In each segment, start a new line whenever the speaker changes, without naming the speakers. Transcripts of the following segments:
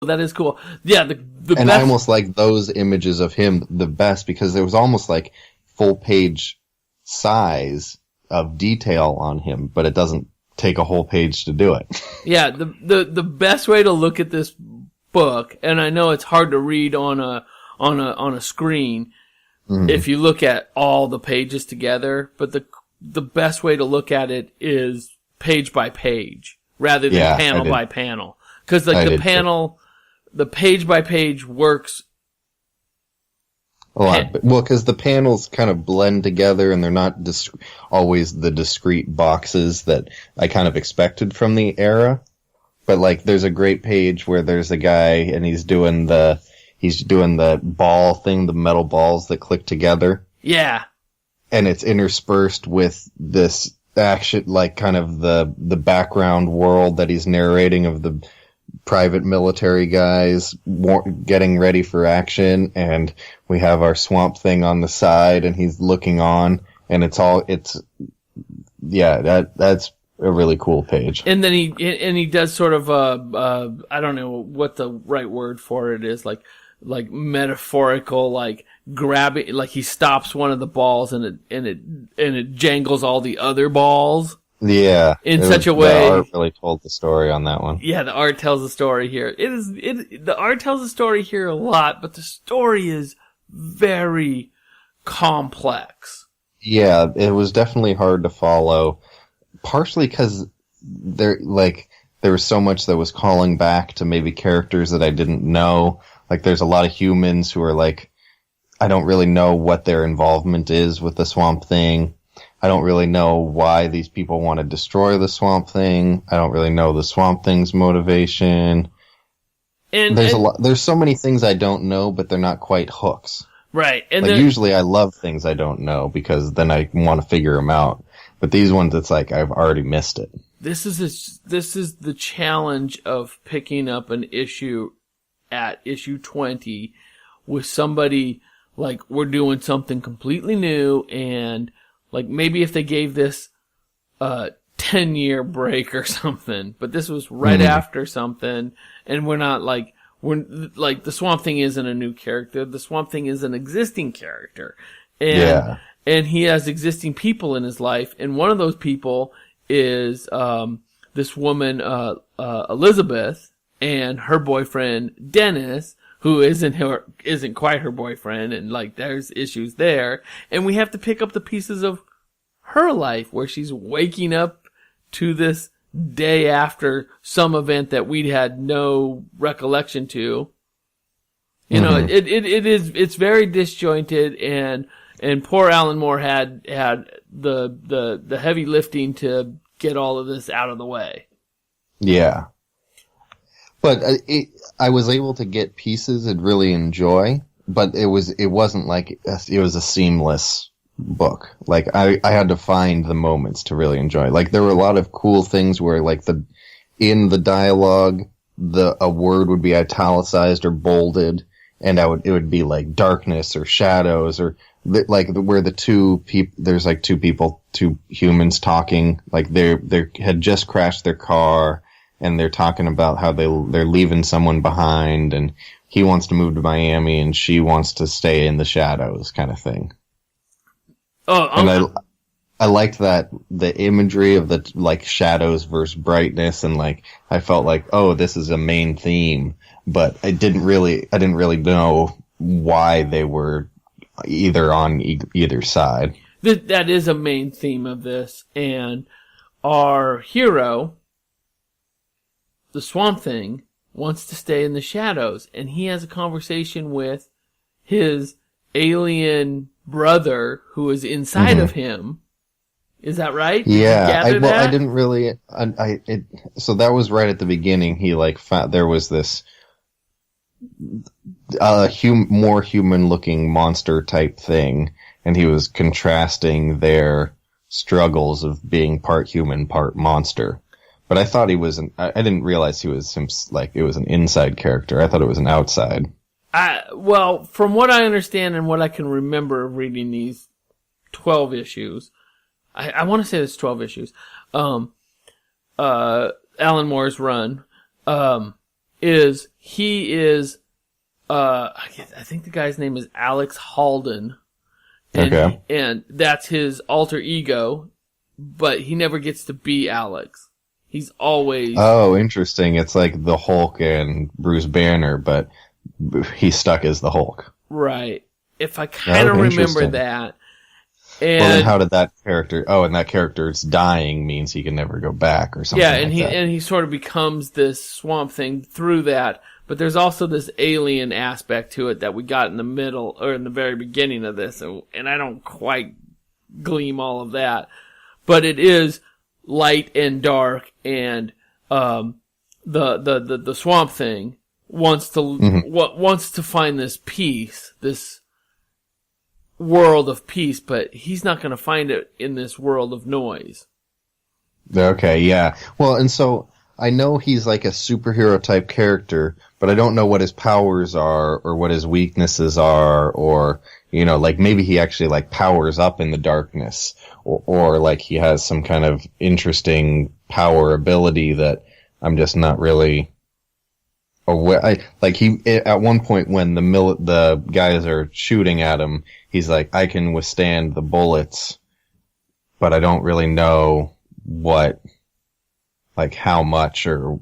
That is cool. Yeah, the
And
best.
I almost like those images of him the best because there was almost like full page size of detail on him, but it doesn't take a whole page to do it.
Yeah, the best way to look at this book, and I know it's hard to read on a screen if you look at all the pages together, but the best way to look at it is page by page rather than panel by panel, because like the page by page works
a lot. Well, because the panels kind of blend together and they're not always the discrete boxes that I kind of expected from the era. But like, there's a great page where there's a guy and he's doing the ball thing, the metal balls that click together.
Yeah.
And it's interspersed with this action, like kind of the background world that he's narrating of the private military guys getting ready for action, and we have our Swamp Thing on the side and he's looking on, and that's a really cool page.
And then he does sort of I don't know what the right word for it is, like metaphorical, like grabbing, like he stops one of the balls and it jangles all the other balls.
Yeah,
in such a way.
The art really told the story on that one.
Yeah, the art tells the story here. The art tells the story here a lot, but the story is very complex.
Yeah, it was definitely hard to follow, partially because there was so much that was calling back to maybe characters that I didn't know. Like, there's a lot of humans who are like, I don't really know what their involvement is with the Swamp Thing. I don't really know why these people want to destroy the Swamp Thing. I don't really know the Swamp Thing's motivation. And there's so many things I don't know, but they're not quite hooks.
Right. And
like, usually I love things I don't know because then I want to figure them out. But these ones, it's like I've already missed it.
This is the challenge of picking up an issue at issue 20 with somebody like, we're doing something completely new, and like, maybe if they gave this a 10-year break or something, but this was right after something, and we're like, the Swamp Thing isn't a new character, the Swamp Thing is an existing character. And he has existing people in his life, and one of those people is this woman, Elizabeth, and her boyfriend, Dennis, who isn't quite her boyfriend, and like, there's issues there. And we have to pick up the pieces of her life where she's waking up to this day after some event that we'd had no recollection to. You know, it's very disjointed, and poor Alan Moore had the heavy lifting to get all of this out of the way.
Yeah. But I was able to get pieces I'd really enjoy, but it wasn't like it was a seamless book. Like, I had to find the moments to really enjoy. Like, there were a lot of cool things where, like, in the dialogue, a word would be italicized or bolded, and it would be like darkness or shadows, or like where the two humans talking, like they had just crashed their car, and they're talking about how they're leaving someone behind, and he wants to move to Miami and she wants to stay in the shadows, kind of thing. And I liked that, the imagery of the, like, shadows versus brightness, and like, I felt like, oh, this is a main theme, but I didn't really know why they were either on either side.
That is a main theme of this, and our hero, the Swamp Thing, wants to stay in the shadows, and he has a conversation with his alien brother who is inside of him. Is that right?
Yeah, I didn't really. So that was right at the beginning. He found there was this more human-looking monster type thing, and he was contrasting their struggles of being part human, part monster. But I thought he was I didn't realize he was it was an inside character. I thought it was an outside.
Well, from what I understand and what I can remember of reading these 12 issues, I want to say it's 12 issues, Alan Moore's run, is he is, I think the guy's name is Alex Halden. And, and that's his alter ego, but he never gets to be Alex. He's always...
Oh, interesting. It's like the Hulk and Bruce Banner, but he's stuck as the Hulk.
Right. If I kind of remember that. And
well, then how did that character... Oh, and that character's dying means he can never go back or something like that.
And he sort of becomes this Swamp Thing through that. But there's also this alien aspect to it that we got in the middle, or in the very beginning of this, and I don't quite gleam all of that. But it is light and dark, and the Swamp Thing wants to find this peace, this world of peace, but he's not going to find it in this world of noise.
Okay, yeah. Well, and so I know he's like a superhero type character, but I don't know what his powers are or what his weaknesses are, or, you know, like maybe he actually like powers up in the darkness, or like he has some kind of interesting power ability that I'm just not really aware. At one point when the guys are shooting at him, he's like, I can withstand the bullets, but I don't really know what, like how much, or,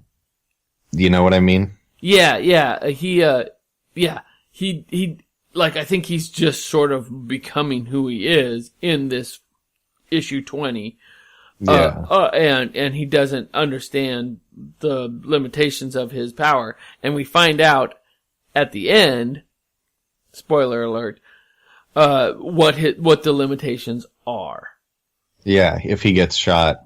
you know what I mean?
Yeah. He like, I think he's just sort of becoming who he is in this issue 20.
Yeah.
And he doesn't understand the limitations of his power. And we find out at the end, spoiler alert, what the limitations are.
Yeah, if he gets shot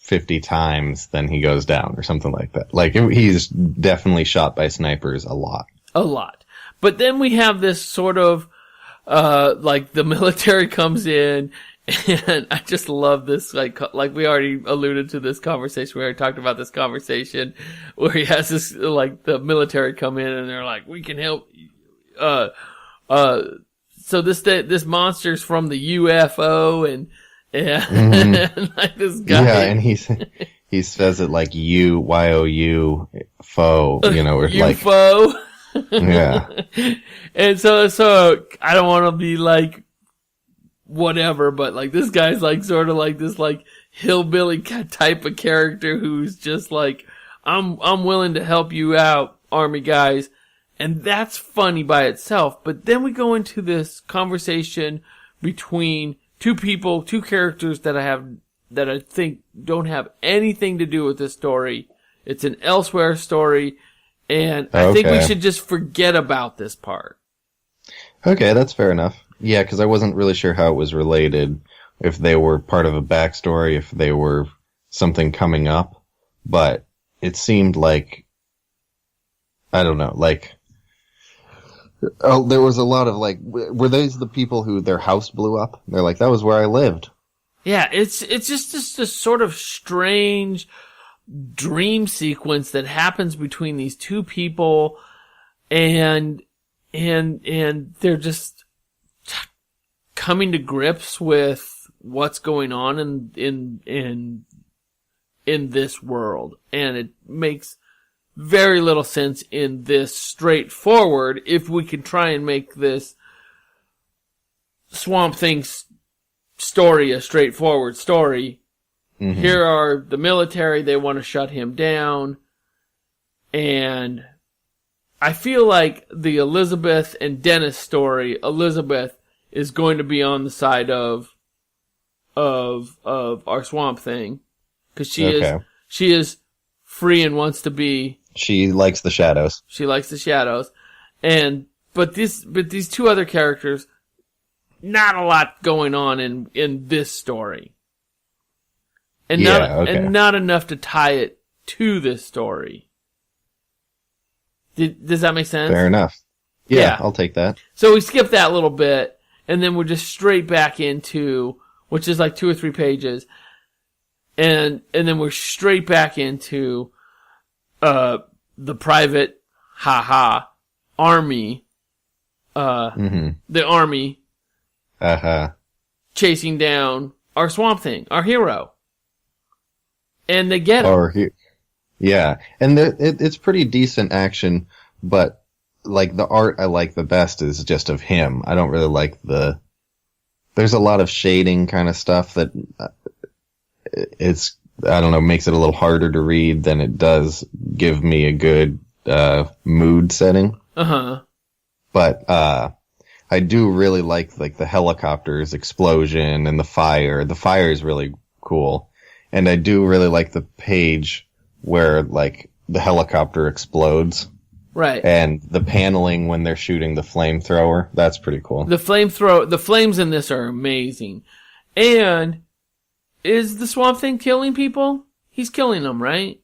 50 times, then he goes down or something like that. Like, he's definitely shot by snipers a lot.
A lot. But then we have this sort of, like the military comes in, and I just love this, like we already alluded to this conversation, we already talked about this conversation, where he has this, like, the military come in and they're like, we can help, so this monster's from the UFO, and like this guy.
Yeah, and he says it like YOU, foe, you know, or like.
UFO.
Yeah.
And so I don't want to be like whatever, but like this guy's like sort of like this like hillbilly type of character who's just like, I'm willing to help you out, army guys. And that's funny by itself. But then we go into this conversation between two characters that I think don't have anything to do with this story. It's an elsewhere story. And I think we should just forget about this part.
Okay, that's fair enough. Yeah, because I wasn't really sure how it was related, if they were part of a backstory, if they were something coming up. But it seemed like, I don't know, like, there was a lot of like, were these the people who their house blew up? They're like, that was where I lived.
Yeah, it's just this sort of strange dream sequence that happens between these two people, and they're just coming to grips with what's going on in this world, and it makes very little sense in this straightforward. If we could try and make this Swamp Thing story a straightforward story. Mm-hmm. Here are the military, they want to shut him down, and I feel like the Elizabeth and Dennis story, Elizabeth is going to be on the side of our Swamp Thing, because she is free and wants to be.
She likes the shadows.
She likes the shadows, but these two other characters, not a lot going on in this story. And not enough to tie it to this story. Does that make sense?
Fair enough. Yeah, I'll take that.
So we skip that little bit, and then we're just straight back into, which is like 2 or 3 pages, and then we're straight back into the private army, the army chasing down our Swamp Thing, our hero. And they get him.
Yeah, and it's pretty decent action, but like the art I like the best is just of him. I don't really like there's a lot of shading kind of stuff that I don't know, makes it a little harder to read than it does give me a good mood setting.
Uh-huh.
But I do really like the helicopter's explosion and the fire. The fire is really cool. And I do really like the page where like the helicopter explodes.
Right.
And the paneling when they're shooting the flamethrower. That's pretty cool.
The flames in this are amazing. And is the Swamp Thing killing people? He's killing them, right?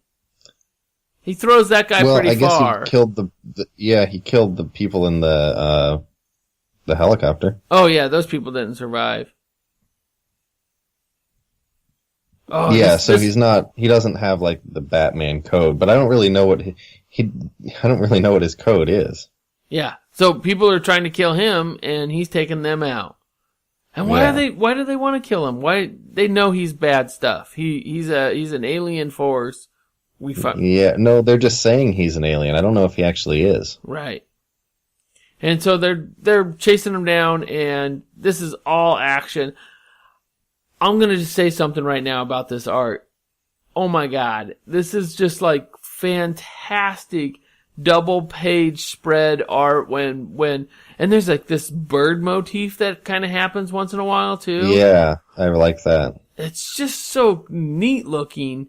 He throws that guy pretty far.
Well, I guess he killed he killed the people in the helicopter.
Oh yeah, those people didn't survive. Oh,
yeah, he doesn't have like the Batman code, but I don't really know what I don't really know what his code is.
Yeah. So people are trying to kill him and he's taking them out. And why do they want to kill him? Why they know he's bad stuff. He's an alien force.
Yeah, no, they're just saying he's an alien. I don't know if he actually is.
Right. And so they're chasing him down, and this is all action. I'm gonna just say something right now about this art. Oh my god, this is just like fantastic double page spread art when and there's like this bird motif that kind of happens once in a while too.
Yeah, I like that.
It's just so neat looking.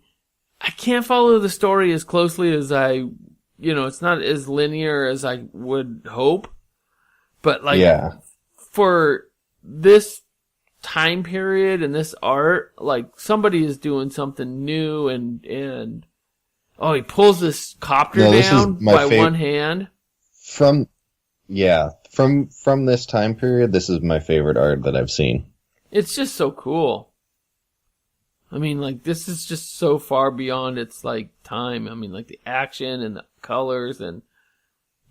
I can't follow the story as closely as it's not as linear as I would hope. But like, for this time period and this art, like somebody is doing something new and he pulls this copter down by one hand.
From this time period, this is my favorite art that I've seen.
It's just so cool. I mean, like, this is just so far beyond its, like, time. I mean, like, the action and the colors and,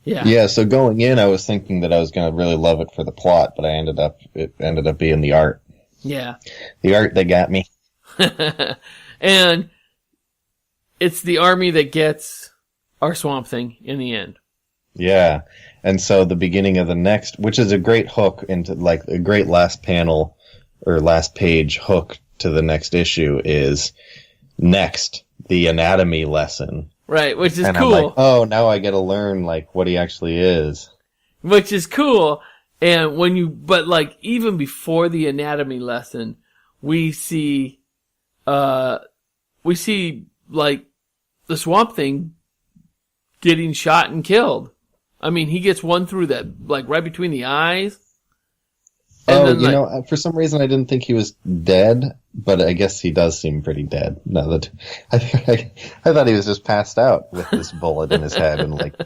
yeah.
Yeah, so going in, I was thinking that I was going to really love it for the plot, but it ended up being the art.
Yeah.
The art that got me.
And it's the army that gets our Swamp Thing in the end.
Yeah. And so the beginning of the next, which is a great hook into, like, a great last panel or last page hook to the next issue is next, the anatomy lesson.
Right, which is
and
cool.
I'm like, oh, now I get to learn like what he actually is.
Which is cool. And but like even before the anatomy lesson, we see like the Swamp Thing getting shot and killed. I mean, he gets one through that, like right between the eyes.
And for some reason I didn't think he was dead, but I guess he does seem pretty dead. Now that I thought he was just passed out with this bullet in his head and like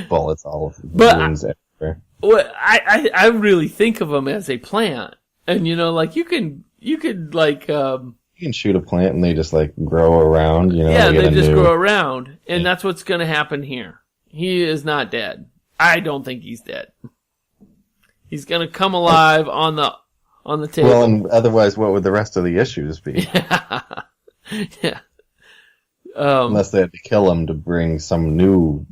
bullets all wounds everywhere.
Well, I really think of him as a plant, and like you could like
you can shoot a plant and they just like grow around.
Yeah, they just grow around, and that's what's going to happen here. He is not dead. I don't think he's dead. He's gonna come alive on the table.
Well, and otherwise, what would the rest of the issues be?
Yeah.
Unless they had to kill him to bring some new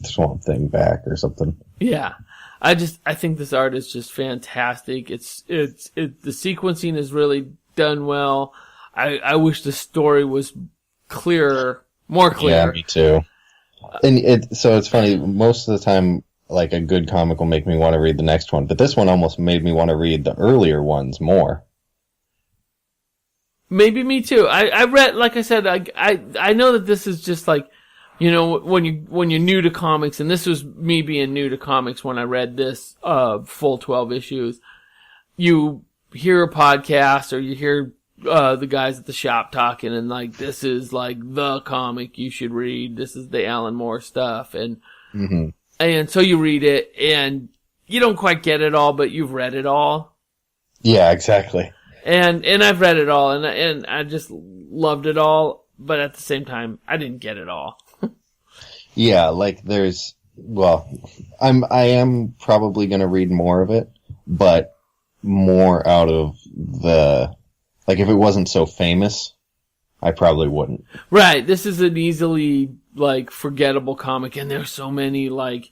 Swamp Thing back or something.
Yeah. I think this art is just fantastic. The sequencing is really done well. I wish the story was more clear.
Yeah, me too. And so it's funny, most of the time, like a good comic will make me want to read the next one, but this one almost made me want to read the earlier ones more.
Maybe me too. I read, like I said, I know that this is just like, when you're new to comics, and this was me being new to comics when I read this full 12 issues. You hear a podcast or you hear the guys at the shop talking, and like, this is like the comic you should read. This is the Alan Moore stuff, and and so you read it, and you don't quite get it all, but you've read it all.
Yeah, exactly.
And I've read it all, and I just loved it all, but at the same time, I didn't get it all.
Yeah, like I am probably going to read more of it, but more out of like if it wasn't so famous, I probably wouldn't.
Right. This is an easily, like, forgettable comic, and there's so many, like,